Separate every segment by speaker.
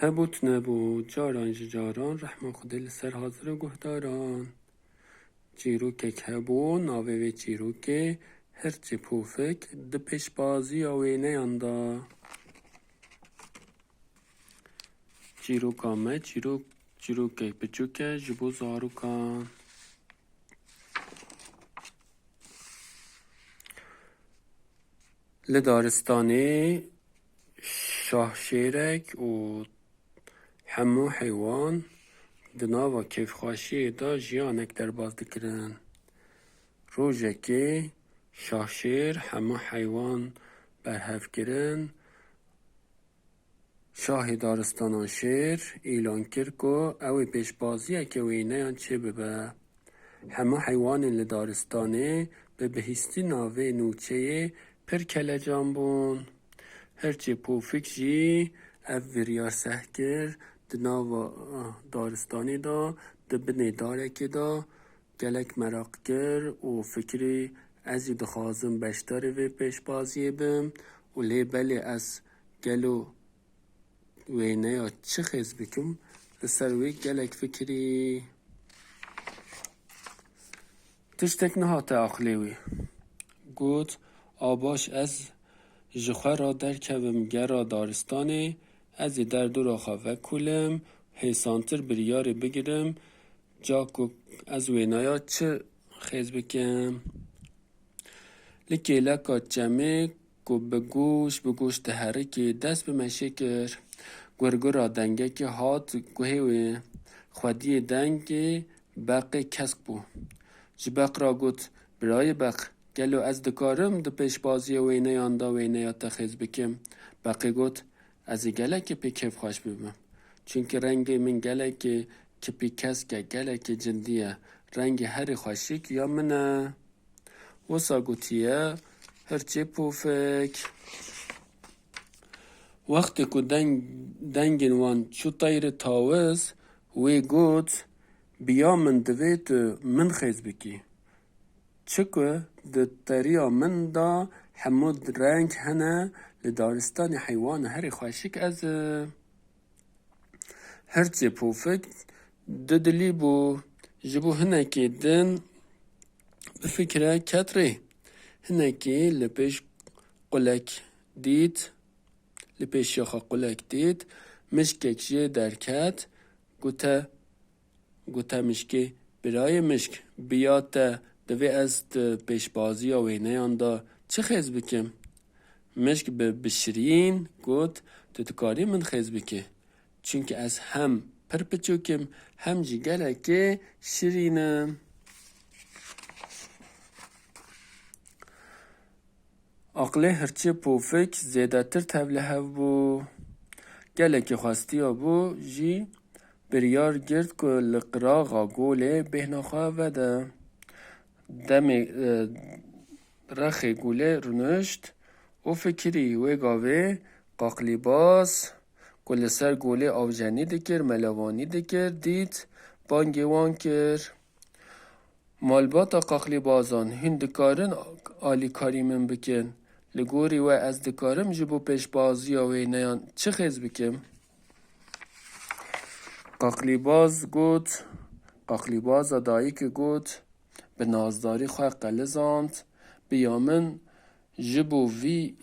Speaker 1: هبوت نبود جاران جاران رحم خودل سر حاضر گهداران چیروکک هبو ناوه و چیروکه هرچی پوفک ده پیش بازی آوینه یاندا چیروکامه چیروکک بچوکه جبو زاروکان لدارستانی شاه شیرک و همو حیوان دناوا کیف خاشی دا جیانک در باز دکرن روژکی شاه شیر همو حیوان برهف کرن شاه دارستان شیر ایلان کرد که اوی پیش بازیه که وینه چه ببه همو حیوان لدارستانه به بهستی ناوه نوچه پر کل جانبون هرچی پوفک جی او وریار سهکر دناوا دارستانی دا دبنی داره که دا گلک مراق کر و فکری ازی دخوازم بشتاره و پیش بازیه بم و لی بلی از گلو وینه یا چه خیز بکم لسروی گلک فکری تشتک نهات اخلیوی گوت آباش از جخوه را در کبم گرا دارستانه ازی در دو خواه کلم حیسانتر بریاری بگیرم جا که از وینایا چه خیز بکم لکی لکا جمعه که بگوش دهره که دست به مشه کر گرگرا دنگه که هات گوهی خودی دنگه بقی کسک بو جبق را گوت برای بق گلو از دکارم ده پیش بازی وینه یاندا وینه یا تخیز بکم بقی گوت از گله که پی کف خوش ببم چونکه رنگ من گله که پی کسکه گله که جندیه رنگ هر خوشیک یا منه وسا گوتیه هرچی پوفک وقتی که دنگین وان چو طیر تاوز وی گوت بیا من دویت من خیز بکی چکه ده تریا من دا حمود رنگ هنه لدارستان حیوان هری خوشک از هرچی پوفک ده دلی بو جبو هنه که دن بفکره کتره هنه که لپیش قلک دید لپیش یخا قلک دید مشکک جه درکت گوته مشکی برای مشک بیاته دوی از پیش بازی و وینه یاندا چه خیز بکم مشک به بشرین گوت تکاری من خیز بکه چونکه از هم پر پچوکم هم جگره که شرینم عقله هرچی پوفک زیده تر تبله هف بو گله که خواستی بو جی بریار گرد که لقراغا گوله بهناخواه وده دمی رخی گوله رونشت و فکری و گاوه قاقلی باز گل سر گوله آوجنی دکر ملوانی دکر دید بانگی وان کر مالباتا قاقلی بازان هندکارن آلی کاری من بکن لگوری و از دکارم جبو پیش بازی و نیان چه خیز بکم قاقلی باز گوت قاقلی باز دایی که گوت به نازداری خواه قلزاند بیامن جبو وی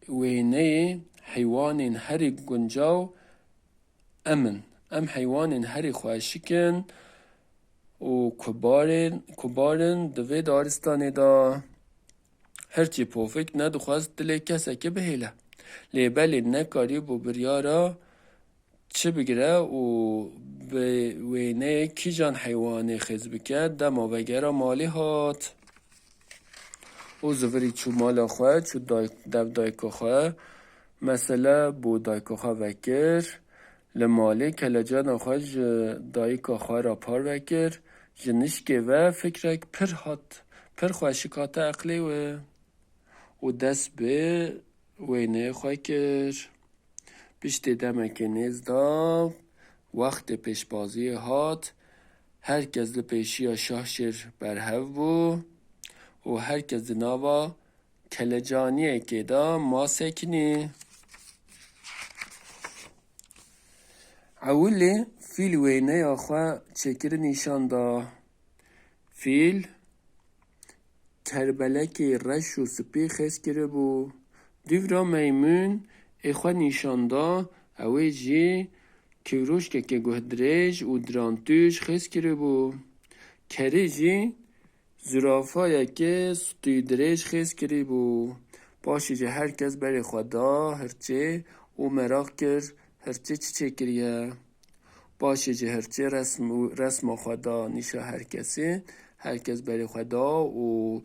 Speaker 1: وینه حیوان هری گنجاو ام حیوان هری خوشکن و کبارن دوی دارستانی دا هرچی پوفک ندخواست دلی کسا که بهیله لیبلی نکاری بو بریارا چه بگیره و به وینه کی جان حیوانی خیز بکرد دما وگره مالی هات او زوری چو مالا خواه چو دو دایکو خواه مثلا بو دایکو خواه وکر لمالی کلجان خواه دایکو خواه را پار وکر جنشکه و فکرک پر خوشکات اقلی و دست به وینه خواه کر پشت دمک نیزدا وقت پیش بازی هات هر کس لپیشی شاه شیر برهو بو و هر کس دناوا کلجانیه که دا ما سکنی اولی فیل وینه آخوا چکر نیشان دا. فیل تربلک رش و سپی خیس کرده بو. دیورا میمون اخوا نیشان دا اوی جی کروش که گهدرج و درانتوش خیس کرده بو. کری جی زرافه که ستوی درج خیس کرده بو. باشی جی هرکس بری خدا هرچه و مراق کر هرچه چه کریه. باشه جه هرچه رسم خدا نیشه هرکس بری خدا و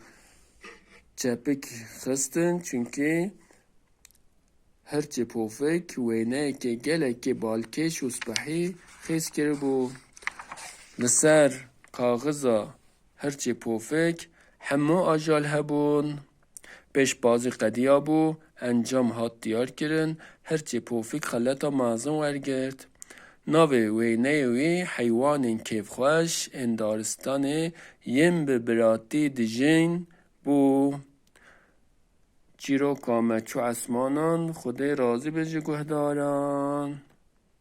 Speaker 1: چپک خستن چونکه هرچه پوفک وینه که گله که بالکش و سپحی خیس کرده بو. لسر کاغذا هرچه پوفک همه آجال هبون. پیش بازی قدیا بو انجام هات دیار کرن هرچه پوفک خلطا مازن ورگرد. ناوی وینه وی حیوان کیف خوش اندارستان یم به براتی دجین بو. چیرو کامچو اسمانان خود راضی بجه گهداران.